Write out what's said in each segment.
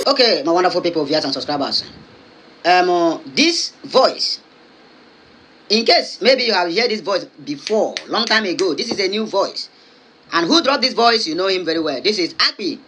Okay, my wonderful people, viewers and subscribers. This voice, in case maybe you have heard this voice before, long time ago, this is a new voice. And who dropped this voice? You know him very well. This is Akpi,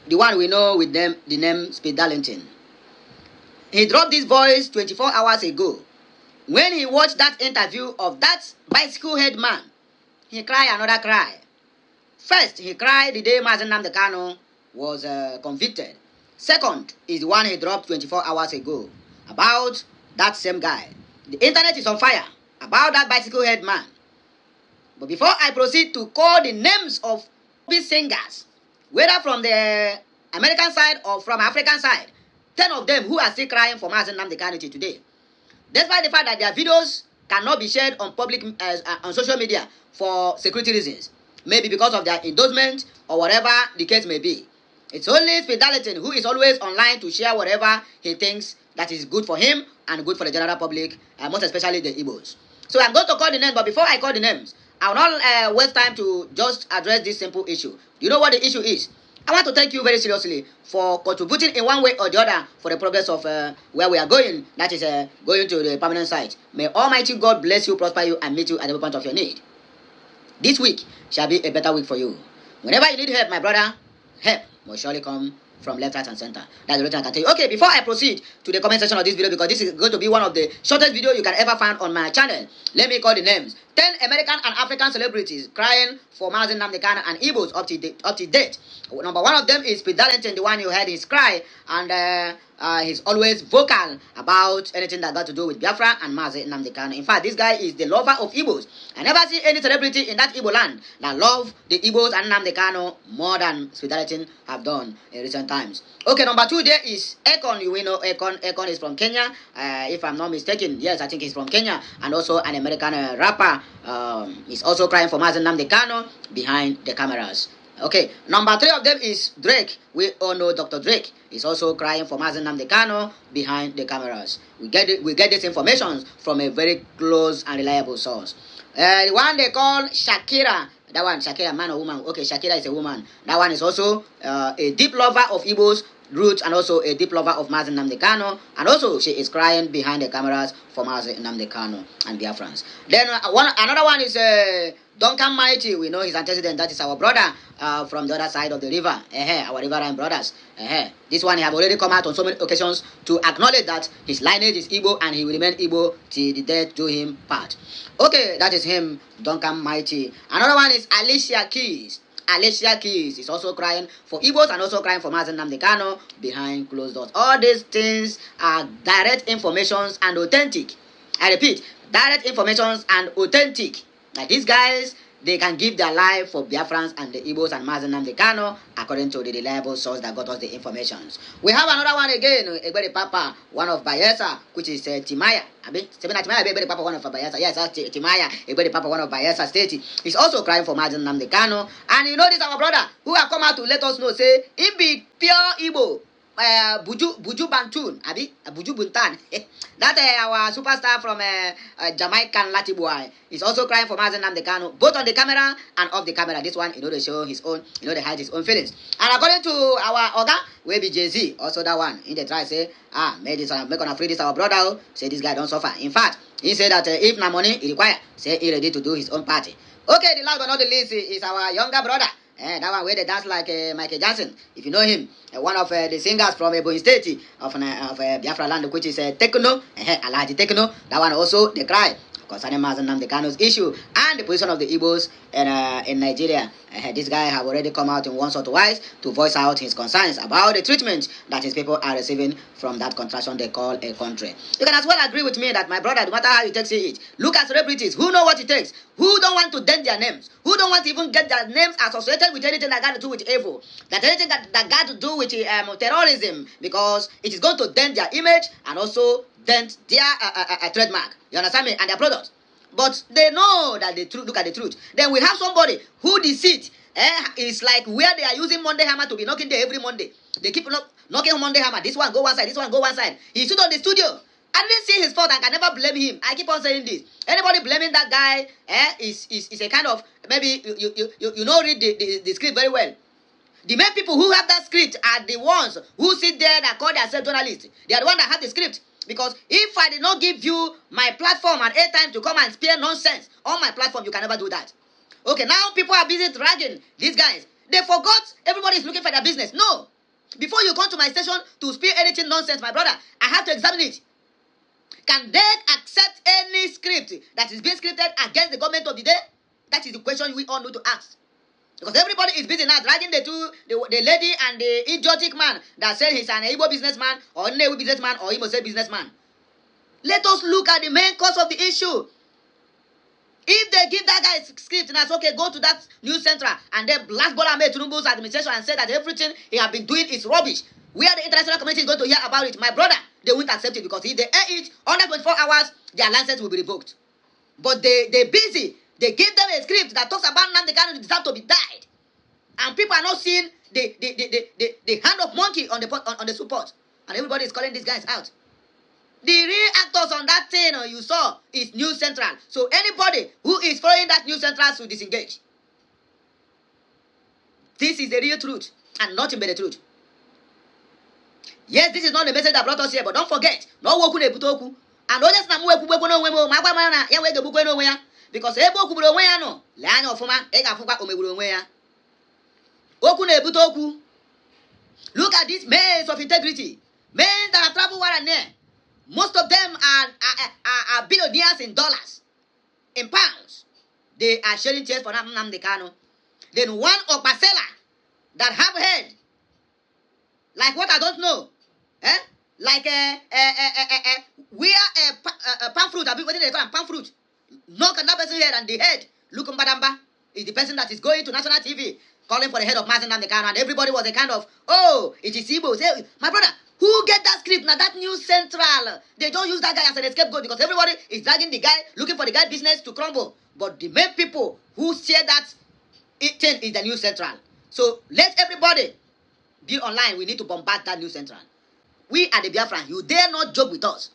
the one we know with the name Speed Darlington. He dropped this voice 24 hours ago. When he watched that interview of that bicycle head man, he cried another cry. First, he cried the day Mazi Nnamdi Kanu was convicted. Second is the one he dropped 24 hours ago about that same guy. The internet is on fire about that bicycle head man. But before I proceed to call the names of these singers, whether from the American side or from African side, 10 of them who are still crying for Mazi Nnamdi Kanu today, despite the fact that their videos cannot be shared on public on social media for security reasons, maybe because of their endorsement or whatever the case may be. It's only Speed Darlington who is always online to share whatever he thinks that is good for him and good for the general public, most especially the Igbos. So I'm going to call the names, but before I call the names, I will not waste time to just address this simple issue. Do you know what the issue is? I want to thank you very seriously for contributing in one way or the other for the progress of where we are going, that is going to the permanent site. May Almighty God bless you, prosper you, and meet you at every point of your need. This week shall be a better week for you. Whenever you need help, my brother, help will surely come from left, right, and center. That's the reason I can tell you. Okay, before I proceed to the comment section of this video, because this is going to be one of the shortest videos you can ever find on my channel, let me call the names. 10 American and African celebrities crying for Mazi Nnamdi Kanu and Igbos up to date. Number one of them is Speed Darlington, the one you heard his cry, and he's always vocal about anything that got to do with Biafra and Mazi Nnamdi Kanu. In fact, this guy is the lover of Igbos. I never see any celebrity in that Igbo land that love the Igbos and Nnamdi Kanu more than Speed Darlington have done in recent times. Okay, number two there is Akon. You will know Akon. Akon is from Kenya, if I'm not mistaken. Yes, I think he's from Kenya, and also an American rapper. He's also crying for Mazi Nnamdi Kanu behind the cameras. Okay, number three of them is Drake. We all know Dr. Drake is also crying for Mazi Nnamdi Kanu behind the cameras. We get this information from a very close and reliable source. The one they call Shakira. That one, Shakira, man or woman? Okay, Shakira is a woman. That one is also a deep lover of Igbos roots and also a deep lover of Mazi Nnamdi Kanu, and also she is crying behind the cameras for Mazi Nnamdi Kanu and Biafrans. Then another one is Duncan Mighty. We know his antecedent, that is our brother from the other side of the river, our riverine brothers. This one, he have already come out on so many occasions to acknowledge that his lineage is Igbo and he will remain Igbo till the death do him part. Okay, that is him, Duncan Mighty. Another one is Alicia Keys. Alicia Keys is also crying for Igbos and also crying for Mazi Nnamdi Kanu behind closed doors. All these things are direct informations and authentic. I repeat, direct informations and authentic. Like these guys, they can give their life for Biafrans and the Igbos and Mazi Nnamdi Kanu according to the reliable source that got us the information. We have another one again, Egberi Papa, one of Bayelsa, which is Timaya. Timaya, Egberi Papa, one of Bayelsa. Yes, that's Timaya, Egberi Papa, one of Bayelsa State. He's also crying for Mazi Nnamdi Kanu. And you know this, our brother, who have come out to let us know, say, he be pure Igbo. Buju Bantun, Buju Buntan. That our superstar from Jamaican Lati boy is also crying for Mazi Nnamdi Kanu, both on the camera and off the camera. This one, they show his own, they hide his own feelings. And according to our Oga, we be Jay-Z, also that one, in the try say, make gonna free this our brother, say this guy don't suffer. In fact, he said that if na money he require, say he ready to do his own party. Okay, the last but not the least is our younger brother. That one where they dance like Michael Jackson, if you know him, one of the singers from Ebonyi State of Biafra land, which is Techno, Alaji Techno. That one also they cry concerning Mazi Nnamdi Kanu's issue and the position of the Igbos in Nigeria. This guy have already come out in once or twice to voice out his concerns about the treatment that his people are receiving from that contraction they call a country. You can as well agree with me that, my brother, no matter how you take it, look at celebrities who know what it takes, who don't want to dent their names, who don't want to even get their names associated with anything that got to do with evil, that anything that got to do with terrorism, because it is going to dent their image and also dent their trademark. You understand me? And their product. But they know that the truth. Look at the truth. Then we have somebody who deceit is like where they are using Monday hammer to be knocking there every Monday. They keep knocking Monday hammer. This one go one side. This one go one side. He stood on the studio. I didn't see his fault. I can never blame him. I keep on saying this. Anybody blaming that guy is a kind of, maybe you know read the script very well. The main people who have that script are the ones who sit there that call themselves journalists. They are the ones that have the script. Because if I did not give you my platform and airtime to come and spear nonsense on my platform, you can never do that. Okay, now people are busy dragging these guys. They forgot everybody is looking for their business. No. Before you come to my station to spear anything nonsense, my brother, I have to examine it. Can they accept any script that is being scripted against the government of the day? That is the question we all need to ask. Because everybody is busy now dragging the lady and the idiotic man that says he's an Igbo businessman or Nnewi businessman or Imo State businessman. Let us look at the main cause of the issue. If they give that guy a script and say, okay, go to that news center and then blast Bola Ahmed Tinubu's administration and say that everything he has been doing is rubbish, where the international community is going to hear about it, my brother, they won't accept it, because if they air it under 24 hours, their license will be revoked. But they're busy. They give them a script that talks about Nnamdi Kanu deserve to be died. And people are not seeing the hand of monkey on the support. And everybody is calling these guys out. The real actors on that thing you saw is News Central. So anybody who is following that News Central should disengage. This is the real truth and nothing but the truth. Yes, this is not the message that brought us here, but don't forget, no woku ne butoku. And others na muwe kubwe no wemo magwa mana ya wege bukwe no ya. Because ebo kuburo onwe ya no, le anya ofuma, e ga-afukwa omegburu onwe ya. Okwu na-ebute okwu. Look at this maze of integrity. Men that have traveled wide and near. Most of them are billionaires in dollars, in pounds. They are sharing chairs for Nnamdi Kanu. Then one Okpasela that have head, like what I don't know, like palm fruit. What do they call them? Palm fruit. Knock on that person's head and the head, look Mbadamba, is the person that is going to national TV calling for the head of Mazi Nnamdi Kanu, and everybody was a kind of, oh, it is Igbo. Say, my brother, who get that script? Now that News Central, they don't use that guy as an scapegoat because everybody is dragging the guy, looking for the guy business to crumble. But the main people who share that thing is the News Central. So let everybody be online. We need to bombard that News Central. We are the Biafran. You dare not joke with us.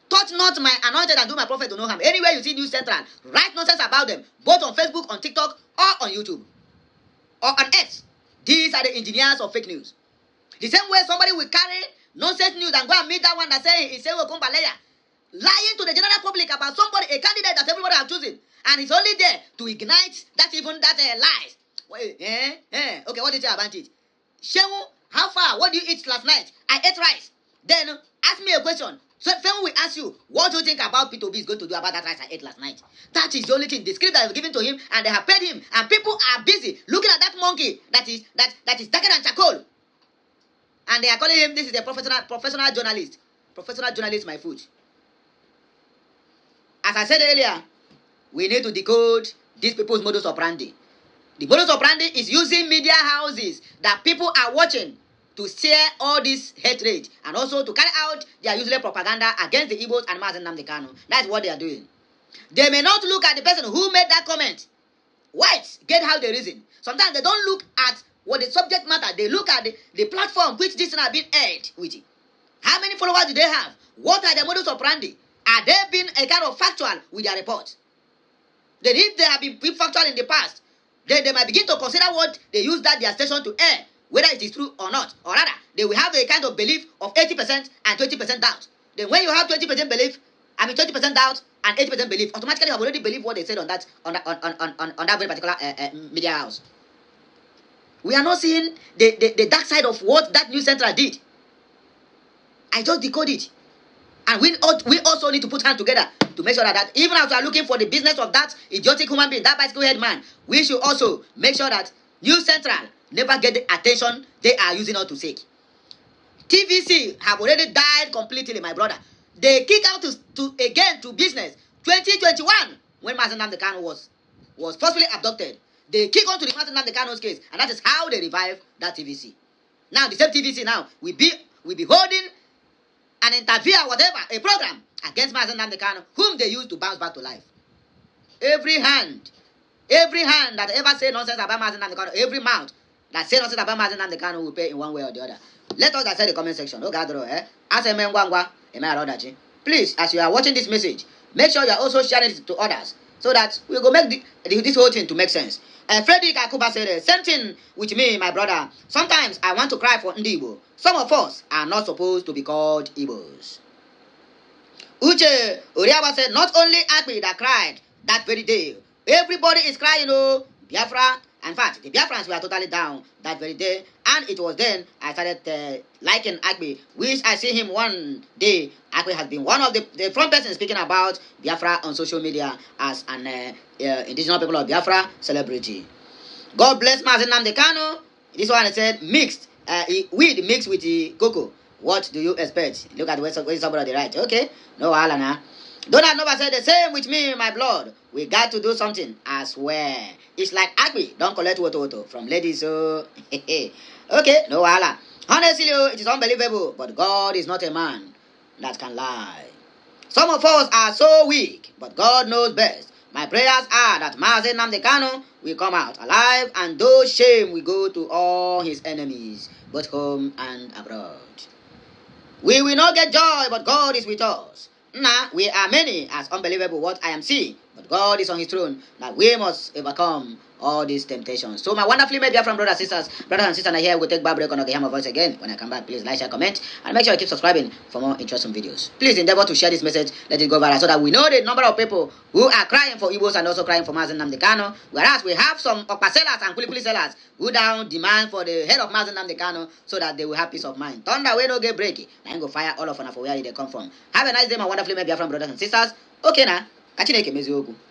Touch not my anointed and do my prophet to no harm. Anywhere you see News Central, write nonsense about them, both on Facebook, on TikTok, or on YouTube, or on X. These are the engineers of fake news. The same way somebody will carry nonsense news and go and meet that one that say he's lying to the general public about somebody, a candidate that everybody have chosen, and he's only there to ignite that lies. Okay, what did you say about it? Shehu, how far? What did you eat last night? I ate rice. Then ask me a question. So when we ask you, what do you think about P2B is going to do about that rice I ate last night? That is the only thing. The script that was given to him, and they have paid him, and people are busy looking at that monkey that is darker than charcoal, and they are calling him, this is a professional journalist. Professional journalist, my foot. As I said earlier, we need to decode these people's modus operandi. The modus operandi is using media houses that people are watching to share all this hatred and also to carry out their useless propaganda against the Igbos and Mazi Nnamdi Kanu. That's what they are doing. They may not look at the person who made that comment. Whites get how they reason. Sometimes they don't look at what the subject matter. They look at the platform which this thing has been aired with. How many followers do they have? What are their modus operandi? Are they being a kind of factual with their report? Then if they have been factual in the past, then they might begin to consider what they use that their station to air, whether it is true or not. Or rather, they will have a kind of belief of 80% and 20% doubt. Then when you have 20% belief, 20% doubt and 80% belief, automatically you have already believed what they said on that very particular media house. We are not seeing the dark side of what that News Central did. I just decoded it. And we also need to put hands together to make sure that even as we are looking for the business of that idiotic human being, that bicycle head man, we should also make sure that News Central never get the attention they are using us to seek. TVC have already died completely, my brother. They kick out to business 2021 when Mazi Nnamdi Kanu was forcefully abducted. They kick on to the Mazi Nnamdi Kanu's case, and that is how they revive that TVC. Now the same TVC now will be holding an interview or whatever, a program against Mazi Nnamdi Kanu, whom they used to bounce back to life. Every hand that ever say nonsense about Mazi Nnamdi Kanu, every mouth that say nonsense about Mazi Nnamdi Kanu will pay in one way or the other. Let us answer the comment section. Oh God, please, as you are watching this message, make sure you are also sharing it to others so that we go make this whole thing to make sense. Frederick Akuba said the same thing with me, my brother. Sometimes I want to cry for Igbo. Some of us are not supposed to be called Igbos. Uche Oriawa said not only Akpi that cried that very day. Everybody is crying, oh, Biafra. In fact, the Biafrans were totally down that very day. And it was then I started liking Akpi, which I see him one day. Akpi has been one of the front person speaking about Biafra on social media as an indigenous people of Biafra celebrity. God bless Mazi Nnamdi Kanu. This one said mixed. Weed mixed with the cocoa. What do you expect? Look at where somebody right. Okay. No, Alana. Donald Nova said the same with me, my blood. We got to do something, I swear. It's like Akpi, don't collect woto from ladies, so... Okay, no wala. Honestly, it is unbelievable, but God is not a man that can lie. Some of us are so weak, but God knows best. My prayers are that Mazi Nnamdi Kanu will come out alive, and though shame will go to all his enemies, both home and abroad. We will not get joy, but God is with us. Now, we are many as unbelievable what I am seeing, but God is on his throne. Now, we must overcome all these temptations. So, my wonderfully made Biafran brothers and sisters are here. We'll take back break on okay, hear my voice again. When I come back, please like, share, comment, and make sure you keep subscribing for more interesting videos. Please endeavor to share this message, let it go viral, so that we know the number of people who are crying for Igbos and also crying for Mazi Nnamdi Kanu. Whereas we have some Okpa sellers and Kulikuli sellers who down demand for the head of Mazi Nnamdi Kanu so that they will have peace of mind. Thunder we no get breaky. Now go fire all of them for where they come from. Have a nice day, my wonderfully made Biafran brothers and sisters. Okay now, catch you next.